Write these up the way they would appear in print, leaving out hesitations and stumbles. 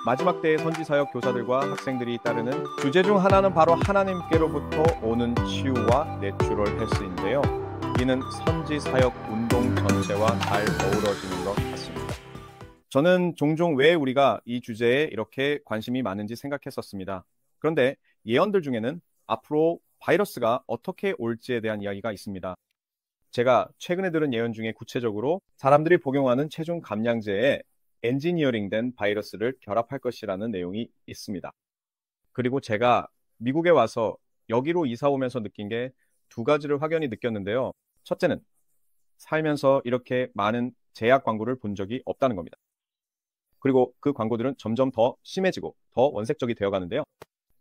마지막 때의 선지사역 교사들과 학생들이 따르는 주제 중 하나는 바로 하나님께로부터 오는 치유와 내추럴 헬스인데요. 이는 선지사역 운동 전체와 잘 어우러지는 것 같습니다. 저는 종종 왜 우리가 이 주제에 이렇게 관심이 많은지 생각했었습니다. 그런데 예언들 중에는 앞으로 바이러스가 어떻게 올지에 대한 이야기가 있습니다. 제가 최근에 들은 예언 중에 구체적으로 사람들이 복용하는 체중 감량제에 엔지니어링된 바이러스를 결합할 것이라는 내용이 있습니다. 그리고 제가 미국에 와서 여기로 이사 오면서 느낀 게 두 가지를 확연히 느꼈는데요. 첫째는 살면서 이렇게 많은 제약 광고를 본 적이 없다는 겁니다. 그리고 그 광고들은 점점 더 심해지고 더 원색적이 되어 가는데요.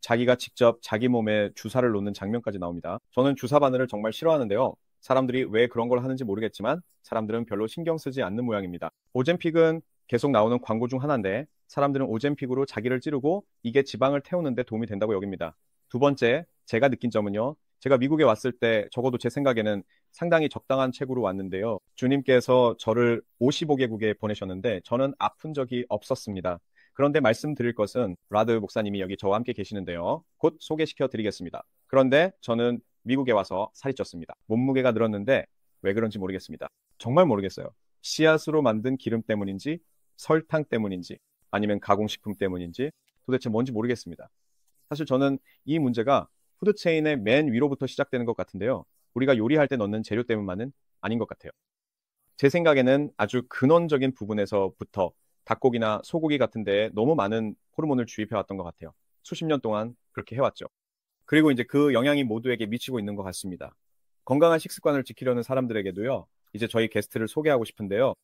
자기가 직접 자기 몸에 주사를 놓는 장면까지 나옵니다. 저는 주사 바늘을 정말 싫어하는데요. 사람들이 왜 그런 걸 하는지 모르겠지만 사람들은 별로 신경 쓰지 않는 모양입니다. 오젬픽은 계속 나오는 광고 중 하나인데 사람들은 오젬픽으로 자기를 찌르고 이게 지방을 태우는 데 도움이 된다고 여깁니다. 두 번째, 제가 느낀 점은요. 제가 미국에 왔을 때 적어도 제 생각에는 상당히 적당한 체구로 왔는데요. 주님께서 저를 55개국에 보내셨는데 저는 아픈 적이 없었습니다. 그런데 말씀드릴 것은 라드 목사님이 여기 저와 함께 계시는데요. 곧 소개시켜 드리겠습니다. 그런데 저는 미국에 와서 살이 쪘습니다. 몸무게가 늘었는데 왜 그런지 모르겠습니다. 정말 모르겠어요. 씨앗으로 만든 기름 때문인지 설탕 때문인지 아니면 가공식품 때문인지 도대체 뭔지 모르겠습니다. 사실 저는 이 문제가 푸드체인의 맨 위로부터 시작되는 것 같은데요. 우리가 요리할 때 넣는 재료 때문만은 아닌 것 같아요. 제 생각에는 아주 근원적인 부분에서부터 닭고기나 소고기 같은 데에 너무 많은 호르몬을 주입해왔던 것 같아요. 수십 년 동안 그렇게 해왔죠. 그리고 이제 그 영향이 모두에게 미치고 있는 것 같습니다. 건강한 식습관을 지키려는 사람들에게도요. 이제 저희 게스트를 소개하고 싶은데요.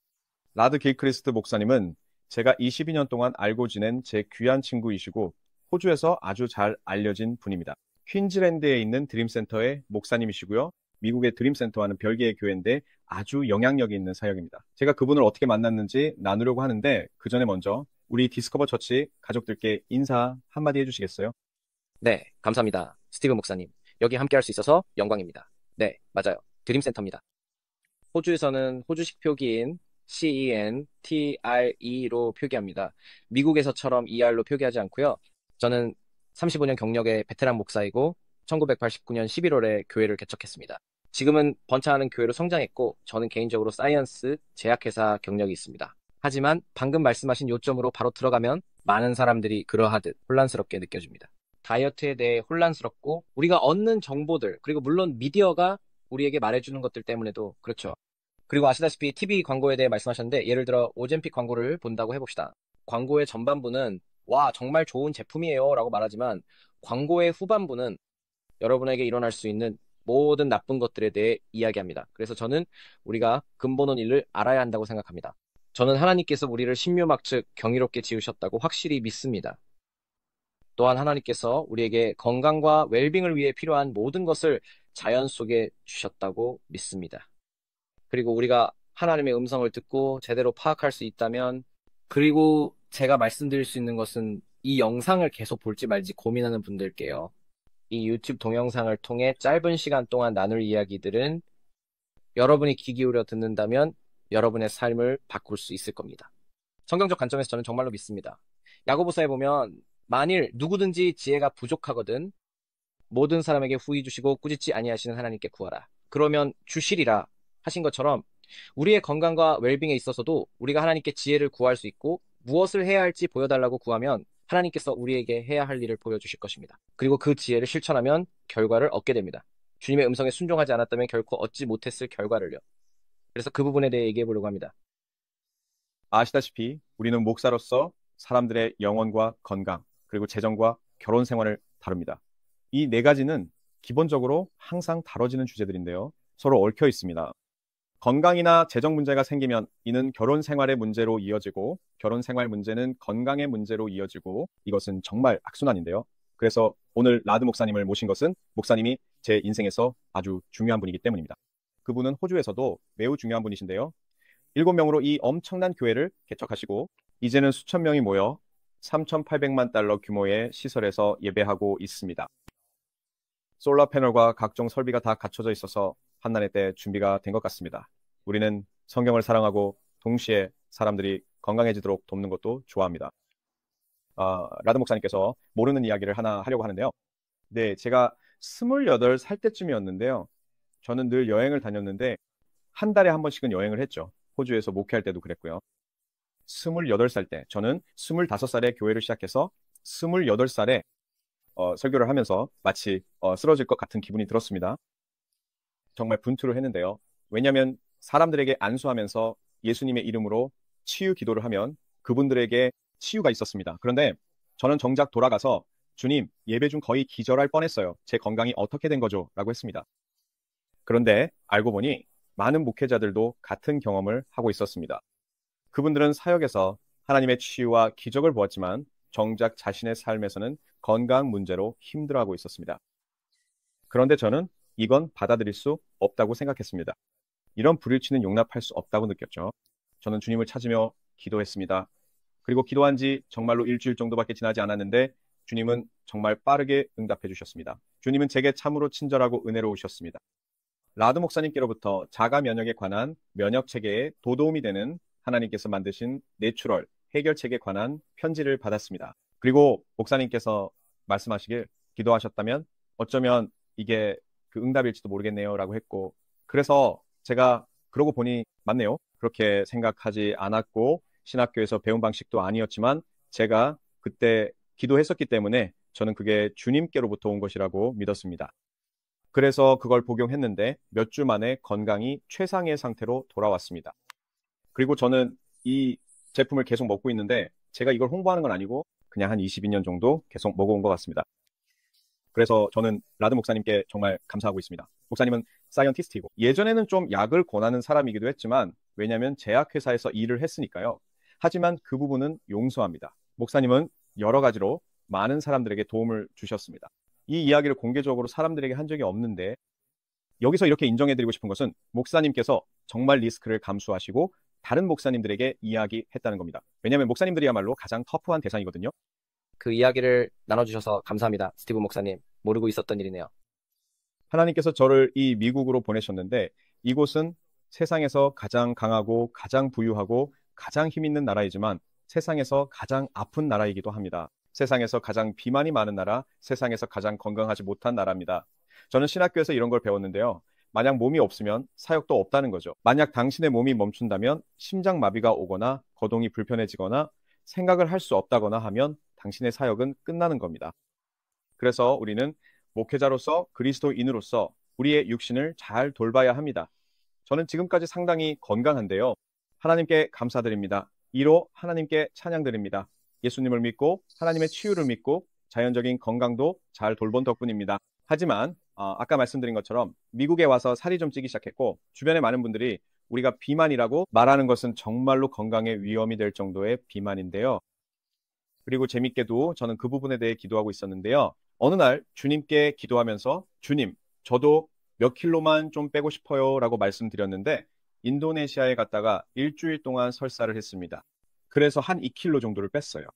라드 길크리스트 목사님은 제가 22년 동안 알고 지낸 제 귀한 친구이시고 호주에서 아주 잘 알려진 분입니다. 퀸즐랜드에 있는 드림센터의 목사님이시고요. 미국의 드림센터와는 별개의 교회인데 아주 영향력이 있는 사역입니다. 제가 그분을 어떻게 만났는지 나누려고 하는데 그 전에 먼저 우리 디스커버 처치 가족들께 인사 한마디 해주시겠어요? 네, 감사합니다. 스티븐 목사님. 여기 함께 할 수 있어서 영광입니다. 네, 맞아요. 드림센터입니다. 호주에서는 호주식 표기인 CENTRE로 표기합니다. 미국에서처럼 ER로 표기하지 않고요. 저는 35년 경력의 베테랑 목사이고 1989년 11월에 교회를 개척했습니다. 지금은 번창하는 교회로 성장했고 저는 개인적으로 사이언스 제약회사 경력이 있습니다. 하지만 방금 말씀하신 요점으로 바로 들어가면 많은 사람들이 그러하듯 혼란스럽게 느껴집니다. 다이어트에 대해 혼란스럽고 우리가 얻는 정보들 그리고 물론 미디어가 우리에게 말해주는 것들 때문에도 그렇죠. 그리고 아시다시피 TV 광고에 대해 말씀하셨는데 예를 들어 오젬픽 광고를 본다고 해봅시다. 광고의 전반부는 와 정말 좋은 제품이에요 라고 말하지만 광고의 후반부는 여러분에게 일어날 수 있는 모든 나쁜 것들에 대해 이야기합니다. 그래서 저는 우리가 근본 원인을 알아야 한다고 생각합니다. 저는 하나님께서 우리를 신묘막 즉 경이롭게 지으셨다고 확실히 믿습니다. 또한 하나님께서 우리에게 건강과 웰빙을 위해 필요한 모든 것을 자연 속에 주셨다고 믿습니다. 그리고 우리가 하나님의 음성을 듣고 제대로 파악할 수 있다면, 그리고 제가 말씀드릴 수 있는 것은 이 영상을 계속 볼지 말지 고민하는 분들께요. 이 유튜브 동영상을 통해 짧은 시간 동안 나눌 이야기들은 여러분이 귀 기울여 듣는다면 여러분의 삶을 바꿀 수 있을 겁니다. 성경적 관점에서 저는 정말로 믿습니다. 야고보서에 보면 만일 누구든지 지혜가 부족하거든 모든 사람에게 후히 주시고 꾸짖지 아니하시는 하나님께 구하라. 그러면 주시리라 하신 것처럼 우리의 건강과 웰빙에 있어서도 우리가 하나님께 지혜를 구할 수 있고 무엇을 해야 할지 보여달라고 구하면 하나님께서 우리에게 해야 할 일을 보여주실 것입니다. 그리고 그 지혜를 실천하면 결과를 얻게 됩니다. 주님의 음성에 순종하지 않았다면 결코 얻지 못했을 결과를요. 그래서 그 부분에 대해 얘기해 보려고 합니다. 아시다시피 우리는 목사로서 사람들의 영혼과 건강 그리고 재정과 결혼 생활을 다룹니다. 이 네 가지는 기본적으로 항상 다뤄지는 주제들인데요. 서로 얽혀 있습니다. 건강이나 재정 문제가 생기면 이는 결혼 생활의 문제로 이어지고 결혼 생활 문제는 건강의 문제로 이어지고 이것은 정말 악순환인데요. 그래서 오늘 라드 목사님을 모신 것은 목사님이 제 인생에서 아주 중요한 분이기 때문입니다. 그분은 호주에서도 매우 중요한 분이신데요. 7명으로 이 엄청난 교회를 개척하시고 이제는 수천 명이 모여 3,800만 달러 규모의 시설에서 예배하고 있습니다. 솔라 패널과 각종 설비가 다 갖춰져 있어서 한난의 때 준비가 된 것 같습니다. 우리는 성경을 사랑하고 동시에 사람들이 건강해지도록 돕는 것도 좋아합니다. 라드 목사님께서 모르는 이야기를 하나 하려고 하는데요. 네, 제가 28살 때쯤이었는데요. 저는 늘 여행을 다녔는데 한 달에 한 번씩은 여행을 했죠. 호주에서 목회할 때도 그랬고요. 28살 때, 저는 25살에 교회를 시작해서 28살에 설교를 하면서 마치 쓰러질 것 같은 기분이 들었습니다. 정말 분투를 했는데요. 왜냐하면 사람들에게 안수하면서 예수님의 이름으로 치유 기도를 하면 그분들에게 치유가 있었습니다. 그런데 저는 정작 돌아가서 주님, 예배 중 거의 기절할 뻔했어요. 제 건강이 어떻게 된 거죠? 라고 했습니다. 그런데 알고 보니 많은 목회자들도 같은 경험을 하고 있었습니다. 그분들은 사역에서 하나님의 치유와 기적을 보았지만 정작 자신의 삶에서는 건강 문제로 힘들어하고 있었습니다. 그런데 저는 이건 받아들일 수 없다고 생각했습니다. 이런 불일치는 용납할 수 없다고 느꼈죠. 저는 주님을 찾으며 기도했습니다. 그리고 기도한 지 정말로 일주일 정도밖에 지나지 않았는데 주님은 정말 빠르게 응답해 주셨습니다. 주님은 제게 참으로 친절하고 은혜로우셨습니다. 라드 목사님께로부터 자가 면역에 관한 면역 체계에 도움이 되는 하나님께서 만드신 내추럴 해결책에 관한 편지를 받았습니다. 그리고 목사님께서 말씀하시길 기도하셨다면 어쩌면 이게 그 응답일지도 모르겠네요 라고 했고, 그래서 제가 그러고 보니 맞네요. 그렇게 생각하지 않았고 신학교에서 배운 방식도 아니었지만 제가 그때 기도했었기 때문에 저는 그게 주님께로부터 온 것이라고 믿었습니다. 그래서 그걸 복용했는데 몇 주 만에 건강이 최상의 상태로 돌아왔습니다. 그리고 저는 이 제품을 계속 먹고 있는데 제가 이걸 홍보하는 건 아니고 그냥 한 22년 정도 계속 먹어온 것 같습니다. 그래서 저는 라드 목사님께 정말 감사하고 있습니다. 목사님은 사이언티스트이고 예전에는 좀 약을 권하는 사람이기도 했지만 왜냐하면 제약회사에서 일을 했으니까요. 하지만 그 부분은 용서합니다. 목사님은 여러 가지로 많은 사람들에게 도움을 주셨습니다. 이 이야기를 공개적으로 사람들에게 한 적이 없는데 여기서 이렇게 인정해드리고 싶은 것은 목사님께서 정말 리스크를 감수하시고 다른 목사님들에게 이야기했다는 겁니다. 왜냐하면 목사님들이야말로 가장 터프한 대상이거든요. 그 이야기를 나눠주셔서 감사합니다. 스티브 목사님. 모르고 있었던 일이네요. 하나님께서 저를 이 미국으로 보내셨는데 이곳은 세상에서 가장 강하고 가장 부유하고 가장 힘 있는 나라이지만 세상에서 가장 아픈 나라이기도 합니다. 세상에서 가장 비만이 많은 나라, 세상에서 가장 건강하지 못한 나라입니다. 저는 신학교에서 이런 걸 배웠는데요. 만약 몸이 없으면 사역도 없다는 거죠. 만약 당신의 몸이 멈춘다면 심장마비가 오거나 거동이 불편해지거나 생각을 할 수 없다거나 하면 당신의 사역은 끝나는 겁니다. 그래서 우리는 목회자로서 그리스도인으로서 우리의 육신을 잘 돌봐야 합니다. 저는 지금까지 상당히 건강한데요. 하나님께 감사드립니다. 이로 하나님께 찬양드립니다. 예수님을 믿고 하나님의 치유를 믿고 자연적인 건강도 잘 돌본 덕분입니다. 하지만 아까 말씀드린 것처럼 미국에 와서 살이 좀 찌기 시작했고 주변의 많은 분들이 우리가 비만이라고 말하는 것은 정말로 건강에 위험이 될 정도의 비만인데요. 그리고 재밌게도 저는 그 부분에 대해 기도하고 있었는데요. 어느 날 주님께 기도하면서 주님, 저도 몇 킬로만 좀 빼고 싶어요 라고 말씀드렸는데 인도네시아에 갔다가 일주일 동안 설사를 했습니다. 그래서 한 2킬로 정도를 뺐어요.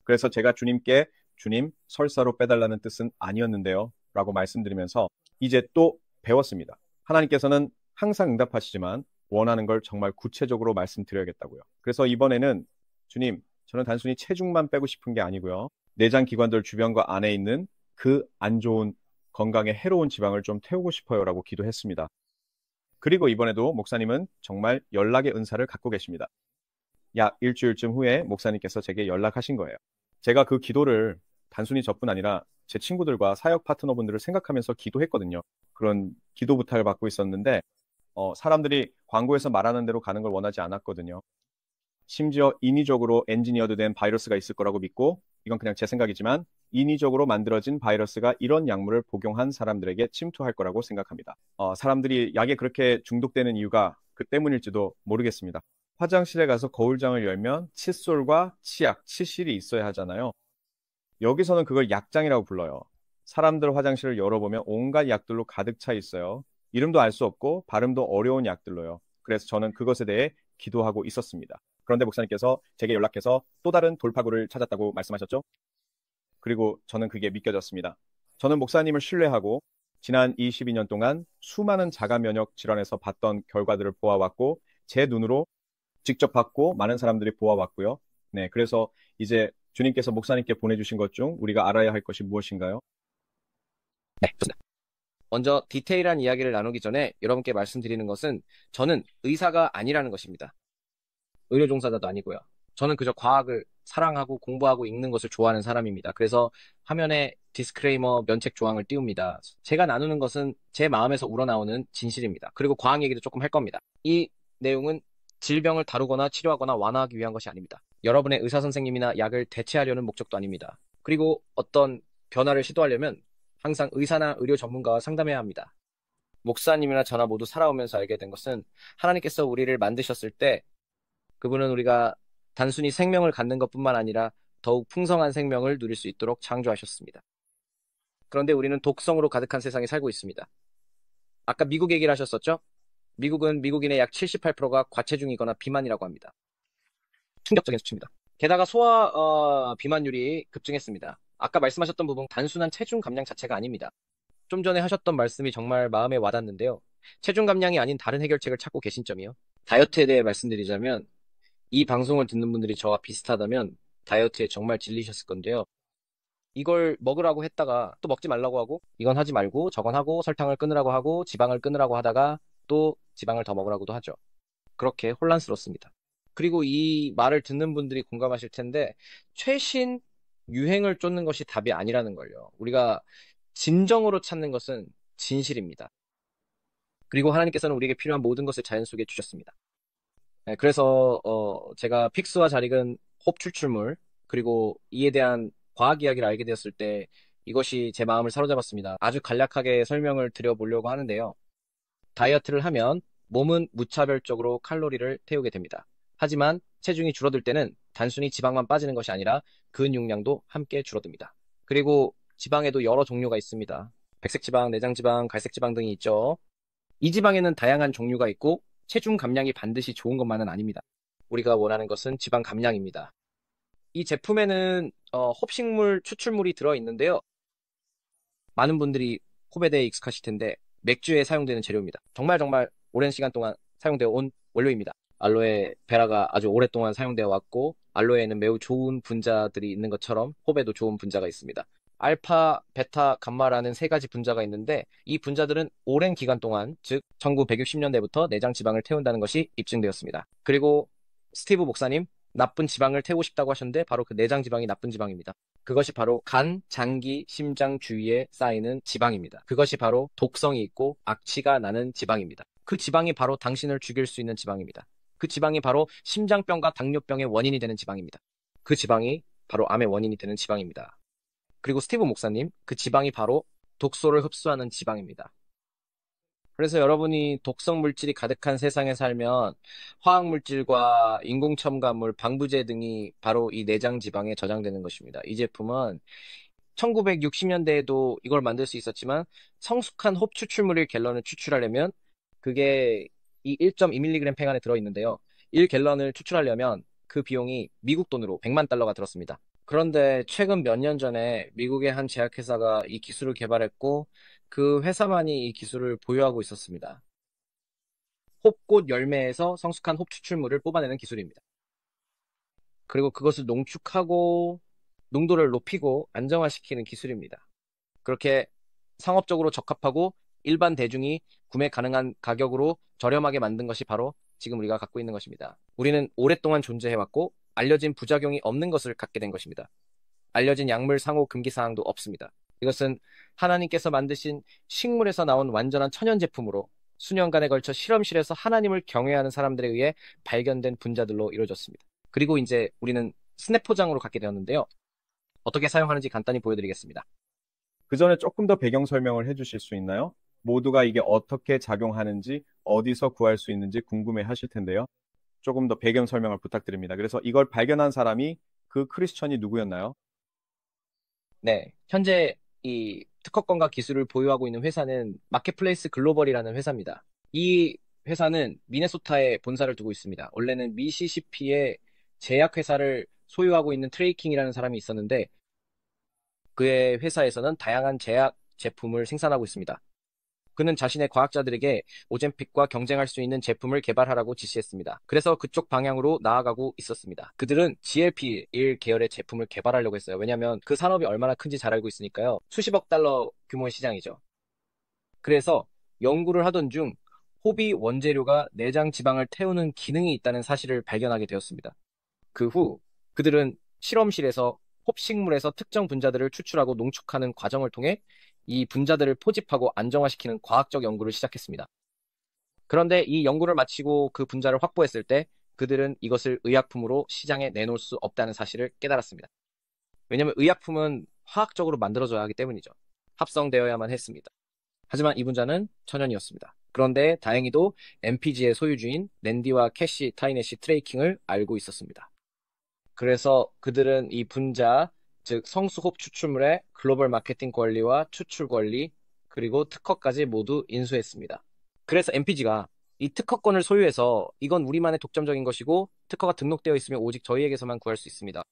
그래서 제가 주님께 주님, 설사로 빼달라는 뜻은 아니었는데요 라고 말씀드리면서 이제 또 배웠습니다. 하나님께서는 항상 응답하시지만 원하는 걸 정말 구체적으로 말씀드려야겠다고요. 그래서 이번에는 주님, 저는 단순히 체중만 빼고 싶은 게 아니고요. 내장 기관들 주변과 안에 있는 그 안 좋은 건강에 해로운 지방을 좀 태우고 싶어요 라고 기도했습니다. 그리고 이번에도 목사님은 정말 연락의 은사를 갖고 계십니다. 약 일주일쯤 후에 목사님께서 제게 연락하신 거예요. 제가 그 기도를 단순히 저뿐 아니라 제 친구들과 사역 파트너분들을 생각하면서 기도했거든요. 그런 기도 부탁을 받고 있었는데 사람들이 광고에서 말하는 대로 가는 걸 원하지 않았거든요. 심지어 인위적으로 엔지니어드 된 바이러스가 있을 거라고 믿고 이건 그냥 제 생각이지만 인위적으로 만들어진 바이러스가 이런 약물을 복용한 사람들에게 침투할 거라고 생각합니다. 사람들이 약에 그렇게 중독되는 이유가 그 때문일지도 모르겠습니다. 화장실에 가서 거울장을 열면 칫솔과 치약, 치실이 있어야 하잖아요. 여기서는 그걸 약장이라고 불러요. 사람들 화장실을 열어보면 온갖 약들로 가득 차 있어요. 이름도 알 수 없고 발음도 어려운 약들로요. 그래서 저는 그것에 대해 기도하고 있었습니다. 그런데 목사님께서 제게 연락해서 또 다른 돌파구를 찾았다고 말씀하셨죠? 그리고 저는 그게 믿겨졌습니다. 저는 목사님을 신뢰하고 지난 22년 동안 수많은 자가 면역 질환에서 봤던 결과들을 보아왔고 제 눈으로 직접 받고 많은 사람들이 보아왔고요. 네, 그래서 이제 주님께서 목사님께 보내주신 것 중 우리가 알아야 할 것이 무엇인가요? 네, 좋습니다. 먼저 디테일한 이야기를 나누기 전에 여러분께 말씀드리는 것은 저는 의사가 아니라는 것입니다. 의료 종사자도 아니고요. 저는 그저 과학을 사랑하고 공부하고 읽는 것을 좋아하는 사람입니다. 그래서 화면에 디스크레이머 면책 조항을 띄웁니다. 제가 나누는 것은 제 마음에서 우러나오는 진실입니다. 그리고 과학 얘기도 조금 할 겁니다. 이 내용은 질병을 다루거나 치료하거나 완화하기 위한 것이 아닙니다. 여러분의 의사 선생님이나 약을 대체하려는 목적도 아닙니다. 그리고 어떤 변화를 시도하려면 항상 의사나 의료 전문가와 상담해야 합니다. 목사님이나 저나 모두 살아오면서 알게 된 것은 하나님께서 우리를 만드셨을 때 그분은 우리가 단순히 생명을 갖는 것뿐만 아니라 더욱 풍성한 생명을 누릴 수 있도록 창조하셨습니다. 그런데 우리는 독성으로 가득한 세상에 살고 있습니다. 아까 미국 얘기를 하셨었죠? 미국은 미국인의 약 78%가 과체중이거나 비만이라고 합니다. 충격적인 수치입니다. 게다가 소아 비만율이 급증했습니다. 아까 말씀하셨던 부분 단순한 체중 감량 자체가 아닙니다. 좀 전에 하셨던 말씀이 정말 마음에 와닿는데요. 체중 감량이 아닌 다른 해결책을 찾고 계신 점이요. 다이어트에 대해 말씀드리자면 이 방송을 듣는 분들이 저와 비슷하다면 다이어트에 정말 질리셨을 건데요. 이걸 먹으라고 했다가 또 먹지 말라고 하고 이건 하지 말고 저건 하고 설탕을 끊으라고 하고 지방을 끊으라고 하다가 또 지방을 더 먹으라고도 하죠. 그렇게 혼란스럽습니다. 그리고 이 말을 듣는 분들이 공감하실 텐데 최신 유행을 쫓는 것이 답이 아니라는 걸요. 우리가 진정으로 찾는 것은 진실입니다. 그리고 하나님께서는 우리에게 필요한 모든 것을 자연 속에 주셨습니다. 네, 그래서 제가 픽스와 잘 익은 홉 추출물 그리고 이에 대한 과학 이야기를 알게 되었을 때 이것이 제 마음을 사로잡았습니다. 아주 간략하게 설명을 드려보려고 하는데요. 다이어트를 하면 몸은 무차별적으로 칼로리를 태우게 됩니다. 하지만 체중이 줄어들 때는 단순히 지방만 빠지는 것이 아니라 근육량도 함께 줄어듭니다. 그리고 지방에도 여러 종류가 있습니다. 백색 지방, 내장 지방, 갈색 지방 등이 있죠. 이 지방에는 다양한 종류가 있고 체중 감량이 반드시 좋은 것만은 아닙니다. 우리가 원하는 것은 지방 감량입니다. 이 제품에는 홉식물 추출물이 들어있는데요. 많은 분들이 홉에 대해 익숙하실 텐데 맥주에 사용되는 재료입니다. 정말 오랜 시간 동안 사용되어 온 원료입니다. 알로에 베라가 아주 오랫동안 사용되어 왔고 알로에에는 매우 좋은 분자들이 있는 것처럼 홉에도 좋은 분자가 있습니다. 알파, 베타, 감마라는 세 가지 분자가 있는데 이 분자들은 오랜 기간 동안 즉 1960년대부터 내장 지방을 태운다는 것이 입증되었습니다. 그리고 스티브 목사님 나쁜 지방을 태우고 싶다고 하셨는데 바로 그 내장 지방이 나쁜 지방입니다. 그것이 바로 간, 장기, 심장 주위에 쌓이는 지방입니다. 그것이 바로 독성이 있고 악취가 나는 지방입니다. 그 지방이 바로 당신을 죽일 수 있는 지방입니다. 그 지방이 바로 심장병과 당뇨병의 원인이 되는 지방입니다. 그 지방이 바로 암의 원인이 되는 지방입니다. 그리고 스티브 목사님, 그 지방이 바로 독소를 흡수하는 지방입니다. 그래서 여러분이 독성 물질이 가득한 세상에 살면 화학물질과 인공첨가물, 방부제 등이 바로 이 내장 지방에 저장되는 것입니다. 이 제품은 1960년대에도 이걸 만들 수 있었지만 성숙한 홉 추출물을 갤런을 추출하려면 그게 이 1.2mg 팩 안에 들어있는데요. 1갤런을 추출하려면 그 비용이 미국 돈으로 100만 달러가 들었습니다. 그런데 최근 몇 년 전에 미국의 한 제약회사가 이 기술을 개발했고 그 회사만이 이 기술을 보유하고 있었습니다. 홉꽃 열매에서 성숙한 홉 추출물을 뽑아내는 기술입니다. 그리고 그것을 농축하고 농도를 높이고 안정화시키는 기술입니다. 그렇게 상업적으로 적합하고 일반 대중이 구매 가능한 가격으로 저렴하게 만든 것이 바로 지금 우리가 갖고 있는 것입니다. 우리는 오랫동안 존재해왔고 알려진 부작용이 없는 것을 갖게 된 것입니다. 알려진 약물 상호 금기 사항도 없습니다. 이것은 하나님께서 만드신 식물에서 나온 완전한 천연 제품으로 수년간에 걸쳐 실험실에서 하나님을 경외하는 사람들에 의해 발견된 분자들로 이루어졌습니다. 그리고 이제 우리는 스냅 포장으로 갖게 되었는데요. 어떻게 사용하는지 간단히 보여드리겠습니다. 그 전에 조금 더 배경 설명을 해주실 수 있나요? 모두가 이게 어떻게 작용하는지, 어디서 구할 수 있는지 궁금해 하실 텐데요. 조금 더 배경 설명을 부탁드립니다. 그래서 이걸 발견한 사람이 그 크리스천이 누구였나요? 네, 현재 이 특허권과 기술을 보유하고 있는 회사는 마켓플레이스 글로벌이라는 회사입니다. 이 회사는 미네소타에 본사를 두고 있습니다. 원래는 미시시피에 제약회사를 소유하고 있는 트레이킹이라는 사람이 있었는데 그의 회사에서는 다양한 제약 제품을 생산하고 있습니다. 그는 자신의 과학자들에게 오젬픽과 경쟁할 수 있는 제품을 개발하라고 지시했습니다. 그래서 그쪽 방향으로 나아가고 있었습니다. 그들은 GLP-1 계열의 제품을 개발하려고 했어요. 왜냐하면 그 산업이 얼마나 큰지 잘 알고 있으니까요. 수십억 달러 규모의 시장이죠. 그래서 연구를 하던 중 호비 원재료가 내장 지방을 태우는 기능이 있다는 사실을 발견하게 되었습니다. 그 후 그들은 실험실에서 홉식물에서 특정 분자들을 추출하고 농축하는 과정을 통해 이 분자들을 포집하고 안정화시키는 과학적 연구를 시작했습니다. 그런데 이 연구를 마치고 그 분자를 확보했을 때 그들은 이것을 의약품으로 시장에 내놓을 수 없다는 사실을 깨달았습니다. 왜냐하면 의약품은 화학적으로 만들어져야 하기 때문이죠. 합성되어야만 했습니다. 하지만 이 분자는 천연이었습니다. 그런데 다행히도 MPG의 소유주인 랜디와 캐시 타이넷이 트레이킹을 알고 있었습니다. 그래서 그들은 이 분자, 즉 성수홉 추출물의 글로벌 마케팅 권리와 추출 권리, 그리고 특허까지 모두 인수했습니다. 그래서 MPG가 이 특허권을 소유해서 이건 우리만의 독점적인 것이고 특허가 등록되어 있으면 오직 저희에게서만 구할 수 있습니다.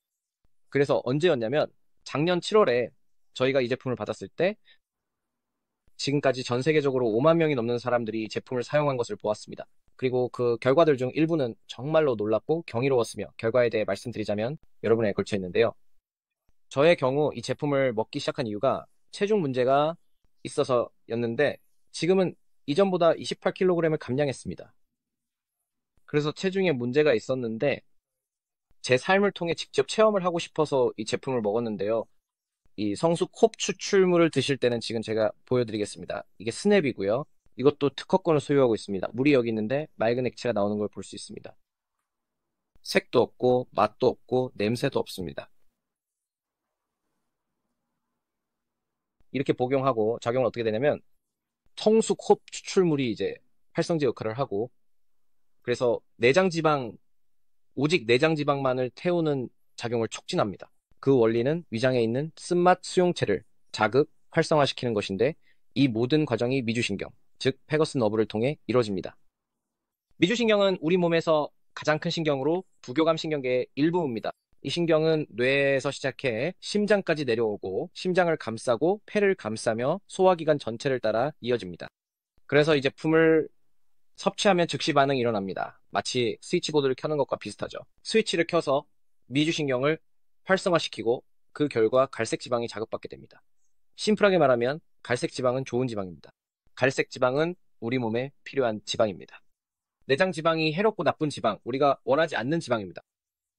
그래서 언제였냐면 작년 7월에 저희가 이 제품을 받았을 때 지금까지 전 세계적으로 5만 명이 넘는 사람들이 이 제품을 사용한 것을 보았습니다. 그리고 그 결과들 중 일부는 정말로 놀랍고 경이로웠으며 결과에 대해 말씀드리자면 여러분에 걸쳐 있는데요. 저의 경우 이 제품을 먹기 시작한 이유가 체중 문제가 있어서였는데 지금은 이전보다 28kg을 감량했습니다. 그래서 체중에 문제가 있었는데 제 삶을 통해 직접 체험을 하고 싶어서 이 제품을 먹었는데요. 이 성수 콥 추출물을 드실 때는 지금 제가 보여드리겠습니다. 이게 스냅이고요. 이것도 특허권을 소유하고 있습니다. 물이 여기 있는데 맑은 액체가 나오는 걸 볼 수 있습니다. 색도 없고 맛도 없고 냄새도 없습니다. 이렇게 복용하고 작용은 어떻게 되냐면 성수 콥 추출물이 이제 활성제 역할을 하고 그래서 내장지방 오직 내장지방만을 태우는 작용을 촉진합니다. 그 원리는 위장에 있는 쓴맛 수용체를 자극, 활성화시키는 것인데 이 모든 과정이 미주신경, 즉 페거스 너브를 통해 이루어집니다. 미주신경은 우리 몸에서 가장 큰 신경으로 부교감 신경계의 일부입니다. 이 신경은 뇌에서 시작해 심장까지 내려오고 심장을 감싸고 폐를 감싸며 소화기관 전체를 따라 이어집니다. 그래서 이 제품을 섭취하면 즉시 반응이 일어납니다. 마치 스위치보드를 켜는 것과 비슷하죠. 스위치를 켜서 미주신경을 활성화시키고 그 결과 갈색 지방이 자극받게 됩니다. 심플하게 말하면 갈색 지방은 좋은 지방입니다. 갈색 지방은 우리 몸에 필요한 지방입니다. 내장 지방이 해롭고 나쁜 지방, 우리가 원하지 않는 지방입니다.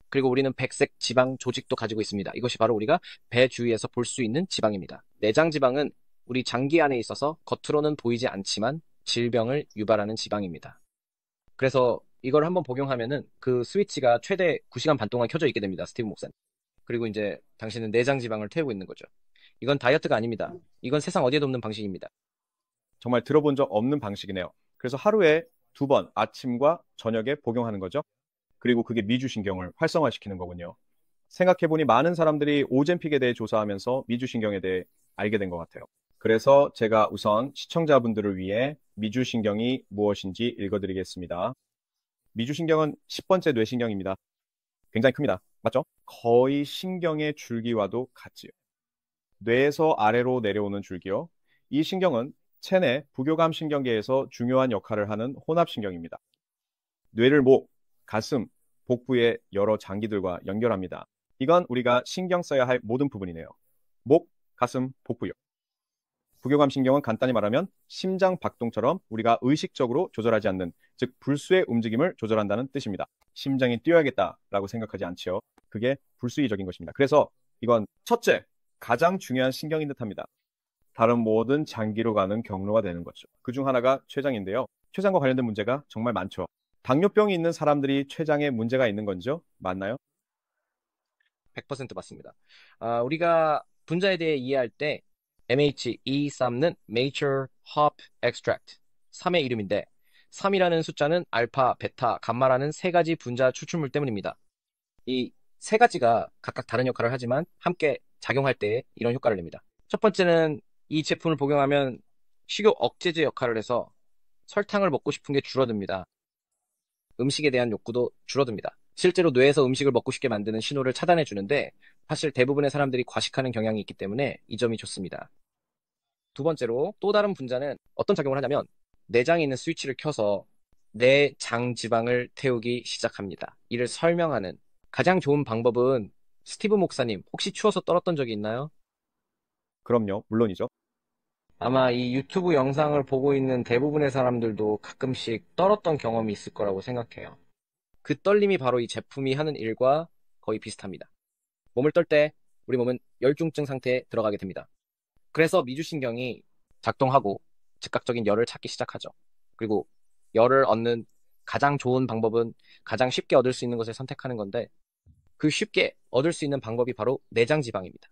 그리고 우리는 백색 지방 조직도 가지고 있습니다. 이것이 바로 우리가 배 주위에서 볼 수 있는 지방입니다. 내장 지방은 우리 장기 안에 있어서 겉으로는 보이지 않지만 질병을 유발하는 지방입니다. 그래서 이걸 한번 복용하면은 그 스위치가 최대 9시간 반 동안 켜져 있게 됩니다. 스티브 목사님. 그리고 이제 당신은 내장 지방을 태우고 있는 거죠. 이건 다이어트가 아닙니다. 이건 세상 어디에도 없는 방식입니다. 정말 들어본 적 없는 방식이네요. 그래서 하루에 2번 아침과 저녁에 복용하는 거죠. 그리고 그게 미주신경을 활성화시키는 거군요. 생각해보니 많은 사람들이 오젬픽에 대해 조사하면서 미주신경에 대해 알게 된 것 같아요. 그래서 제가 우선 시청자분들을 위해 미주신경이 무엇인지 읽어드리겠습니다. 미주신경은 10번째 뇌신경입니다. 굉장히 큽니다. 맞죠? 거의 신경의 줄기와도 같지요. 뇌에서 아래로 내려오는 줄기요. 이 신경은 체내 부교감 신경계에서 중요한 역할을 하는 혼합신경입니다. 뇌를 목, 가슴, 복부의 여러 장기들과 연결합니다. 이건 우리가 신경 써야 할 모든 부분이네요. 목, 가슴, 복부요. 부교감 신경은 간단히 말하면 심장 박동처럼 우리가 의식적으로 조절하지 않는, 즉 불수의 움직임을 조절한다는 뜻입니다. 심장이 뛰어야겠다라고 생각하지 않지요. 그게 불수의적인 것입니다. 그래서 이건 첫째, 가장 중요한 신경인 듯합니다. 다른 모든 장기로 가는 경로가 되는 거죠. 그중 하나가 췌장인데요. 췌장과 관련된 문제가 정말 많죠. 당뇨병이 있는 사람들이 췌장에 문제가 있는 건죠? 맞나요? 100% 맞습니다. 우리가 분자에 대해 이해할 때 MHE3는 Mature Hop Extract, 3의 이름인데 3이라는 숫자는 알파, 베타, 감마라는 세 가지 분자 추출물 때문입니다. 이 세 가지가 각각 다른 역할을 하지만 함께 작용할 때 이런 효과를 냅니다. 첫 번째는 이 제품을 복용하면 식욕 억제제 역할을 해서 설탕을 먹고 싶은 게 줄어듭니다. 음식에 대한 욕구도 줄어듭니다. 실제로 뇌에서 음식을 먹고 싶게 만드는 신호를 차단해 주는데 사실 대부분의 사람들이 과식하는 경향이 있기 때문에 이 점이 좋습니다. 두 번째로 또 다른 분자는 어떤 작용을 하냐면 내장에 있는 스위치를 켜서 내장 지방을 태우기 시작합니다. 이를 설명하는 가장 좋은 방법은 스티브 목사님 혹시 추워서 떨었던 적이 있나요? 그럼요, 물론이죠. 아마 이 유튜브 영상을 보고 있는 대부분의 사람들도 가끔씩 떨었던 경험이 있을 거라고 생각해요. 그 떨림이 바로 이 제품이 하는 일과 거의 비슷합니다. 몸을 떨 때 우리 몸은 열중증 상태에 들어가게 됩니다. 그래서 미주신경이 작동하고 즉각적인 열을 찾기 시작하죠. 그리고 열을 얻는 가장 좋은 방법은 가장 쉽게 얻을 수 있는 것을 선택하는 건데 그 쉽게 얻을 수 있는 방법이 바로 내장 지방입니다.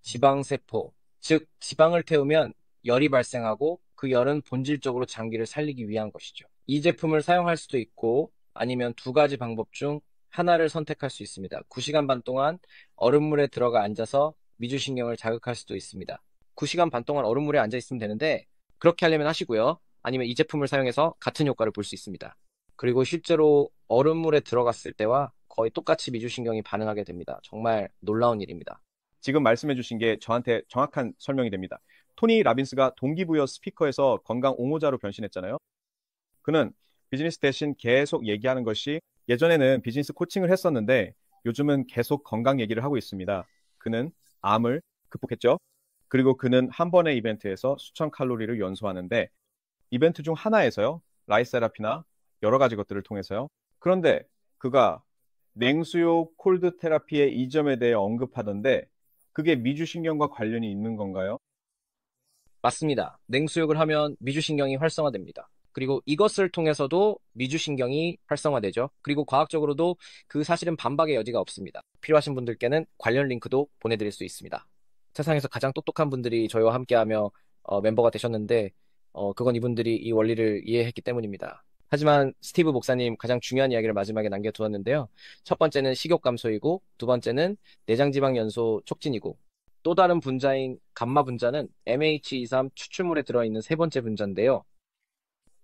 지방세포, 즉 지방을 태우면 열이 발생하고 그 열은 본질적으로 장기를 살리기 위한 것이죠. 이 제품을 사용할 수도 있고 아니면 두 가지 방법 중 하나를 선택할 수 있습니다. 9시간 반 동안 얼음물에 들어가 앉아서 미주신경을 자극할 수도 있습니다. 9시간 반 동안 얼음물에 앉아 있으면 되는데 그렇게 하려면 하시고요. 아니면 이 제품을 사용해서 같은 효과를 볼 수 있습니다. 그리고 실제로 얼음물에 들어갔을 때와 거의 똑같이 미주신경이 반응하게 됩니다. 정말 놀라운 일입니다. 지금 말씀해 주신 게 저한테 정확한 설명이 됩니다. 토니 라빈스가 동기부여 스피커에서 건강 옹호자로 변신했잖아요. 그는 비즈니스 대신 계속 얘기하는 것이 예전에는 비즈니스 코칭을 했었는데 요즘은 계속 건강 얘기를 하고 있습니다. 그는 암을 극복했죠. 그리고 그는 한 번의 이벤트에서 수천 칼로리를 연소하는데 이벤트 중 하나에서요. 라이세라피나 여러 가지 것들을 통해서요. 그런데 그가 냉수요 콜드 테라피의 이점에 대해 언급하던데 그게 미주신경과 관련이 있는 건가요? 맞습니다. 냉수욕을 하면 미주신경이 활성화됩니다. 그리고 이것을 통해서도 미주신경이 활성화되죠. 그리고 과학적으로도 그 사실은 반박의 여지가 없습니다. 필요하신 분들께는 관련 링크도 보내드릴 수 있습니다. 세상에서 가장 똑똑한 분들이 저희와 함께하며 멤버가 되셨는데 그건 이분들이 이 원리를 이해했기 때문입니다. 하지만 스티브 목사님 가장 중요한 이야기를 마지막에 남겨두었는데요. 첫 번째는 식욕 감소이고 두 번째는 내장지방 연소 촉진이고 또 다른 분자인 감마 분자는 MH23 추출물에 들어있는 세 번째 분자인데요.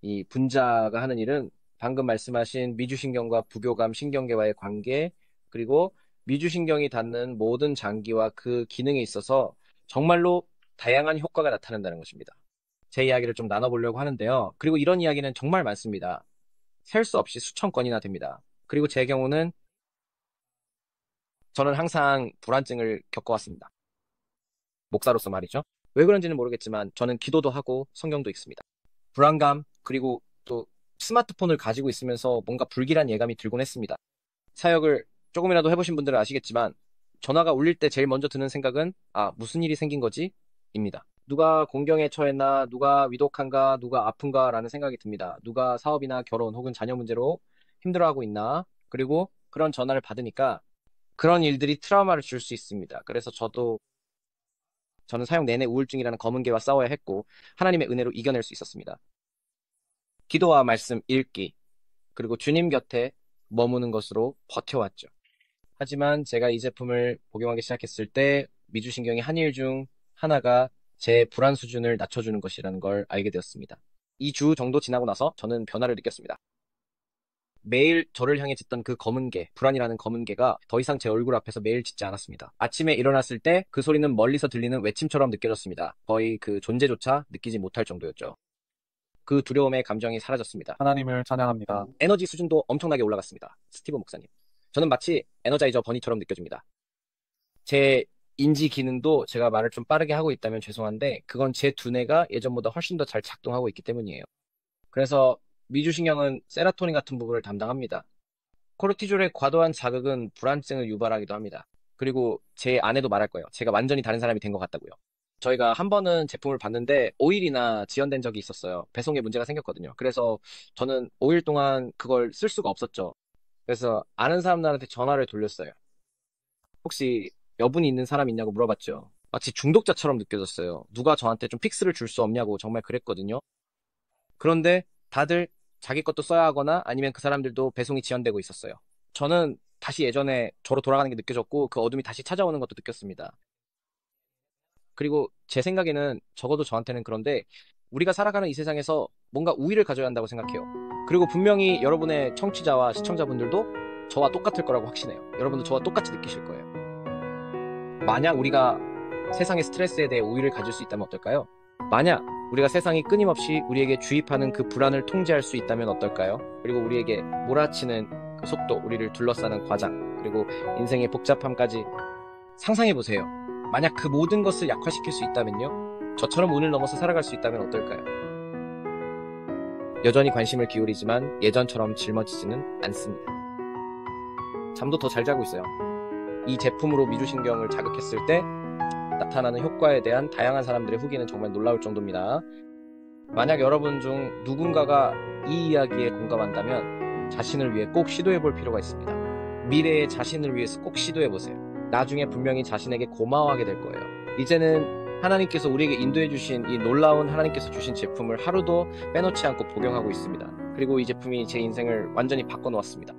이 분자가 하는 일은 방금 말씀하신 미주신경과 부교감 신경계와의 관계, 그리고 미주신경이 닿는 모든 장기와 그 기능에 있어서 정말로 다양한 효과가 나타난다는 것입니다. 제 이야기를 좀 나눠보려고 하는데요. 그리고 이런 이야기는 정말 많습니다. 셀 수 없이 수천 건이나 됩니다. 그리고 제 경우는 저는 항상 불안증을 겪어왔습니다. 목사로서 말이죠. 왜 그런지는 모르겠지만 저는 기도도 하고 성경도 읽습니다. 불안감, 그리고 또 스마트폰을 가지고 있으면서 뭔가 불길한 예감이 들곤 했습니다. 사역을 조금이라도 해보신 분들은 아시겠지만 전화가 울릴 때 제일 먼저 드는 생각은 무슨 일이 생긴 거지? 입니다. 누가 공경에 처했나, 누가 위독한가, 누가 아픈가 라는 생각이 듭니다. 누가 사업이나 결혼 혹은 자녀 문제로 힘들어하고 있나, 그리고 그런 전화를 받으니까 그런 일들이 트라우마를 줄 수 있습니다. 그래서 저는 사역 내내 우울증이라는 검은 개와 싸워야 했고 하나님의 은혜로 이겨낼 수 있었습니다. 기도와 말씀 읽기, 그리고 주님 곁에 머무는 것으로 버텨왔죠. 하지만 제가 이 제품을 복용하기 시작했을 때 미주신경의 한 일 중 하나가 제 불안 수준을 낮춰주는 것이라는 걸 알게 되었습니다. 2주 정도 지나고 나서 저는 변화를 느꼈습니다. 매일 저를 향해 짖던 그 검은 개, 불안이라는 검은 개가 더 이상 제 얼굴 앞에서 매일 짖지 않았습니다. 아침에 일어났을 때 그 소리는 멀리서 들리는 외침처럼 느껴졌습니다. 거의 그 존재조차 느끼지 못할 정도였죠. 그 두려움의 감정이 사라졌습니다. 하나님을 찬양합니다. 에너지 수준도 엄청나게 올라갔습니다. 스티브 목사님. 저는 마치 에너자이저 버니처럼 느껴집니다. 제 인지 기능도 제가 말을 좀 빠르게 하고 있다면 죄송한데 그건 제 두뇌가 예전보다 훨씬 더 잘 작동하고 있기 때문이에요. 그래서 미주신경은 세라토닌 같은 부분을 담당합니다. 코르티졸의 과도한 자극은 불안증을 유발하기도 합니다. 그리고 제 아내도 말할 거예요. 제가 완전히 다른 사람이 된 것 같다고요. 저희가 한 번은 제품을 봤는데 5일이나 지연된 적이 있었어요. 배송에 문제가 생겼거든요. 그래서 저는 5일 동안 그걸 쓸 수가 없었죠. 그래서 아는 사람들한테 전화를 돌렸어요. 혹시 여분이 있는 사람 있냐고 물어봤죠. 마치 중독자처럼 느껴졌어요. 누가 저한테 좀 픽스를 줄 수 없냐고 정말 그랬거든요. 그런데 다들 자기 것도 써야 하거나 아니면 그 사람들도 배송이 지연되고 있었어요. 저는 다시 예전에 저로 돌아가는 게 느껴졌고 그 어둠이 다시 찾아오는 것도 느꼈습니다. 그리고 제 생각에는 적어도 저한테는 그런데 우리가 살아가는 이 세상에서 뭔가 우위를 가져야 한다고 생각해요. 그리고 분명히 여러분의 청취자와 시청자분들도 저와 똑같을 거라고 확신해요. 여러분도 저와 똑같이 느끼실 거예요. 만약 우리가 세상의 스트레스에 대해 우위를 가질 수 있다면 어떨까요? 만약 우리가 세상이 끊임없이 우리에게 주입하는 그 불안을 통제할 수 있다면 어떨까요? 그리고 우리에게 몰아치는 그 속도, 우리를 둘러싸는 과장, 그리고 인생의 복잡함까지 상상해 보세요. 만약 그 모든 것을 약화시킬 수 있다면요? 저처럼 운을 넘어서 살아갈 수 있다면 어떨까요? 여전히 관심을 기울이지만 예전처럼 짊어지지는 않습니다. 잠도 더 잘 자고 있어요. 이 제품으로 미주신경을 자극했을 때 나타나는 효과에 대한 다양한 사람들의 후기는 정말 놀라울 정도입니다. 만약 여러분 중 누군가가 이 이야기에 공감한다면 자신을 위해 꼭 시도해 볼 필요가 있습니다. 미래의 자신을 위해서 꼭 시도해 보세요. 나중에 분명히 자신에게 고마워하게 될 거예요. 이제는 하나님께서 우리에게 인도해 주신 이 놀라운 하나님께서 주신 제품을 하루도 빼놓지 않고 복용하고 있습니다. 그리고 이 제품이 제 인생을 완전히 바꿔놓았습니다.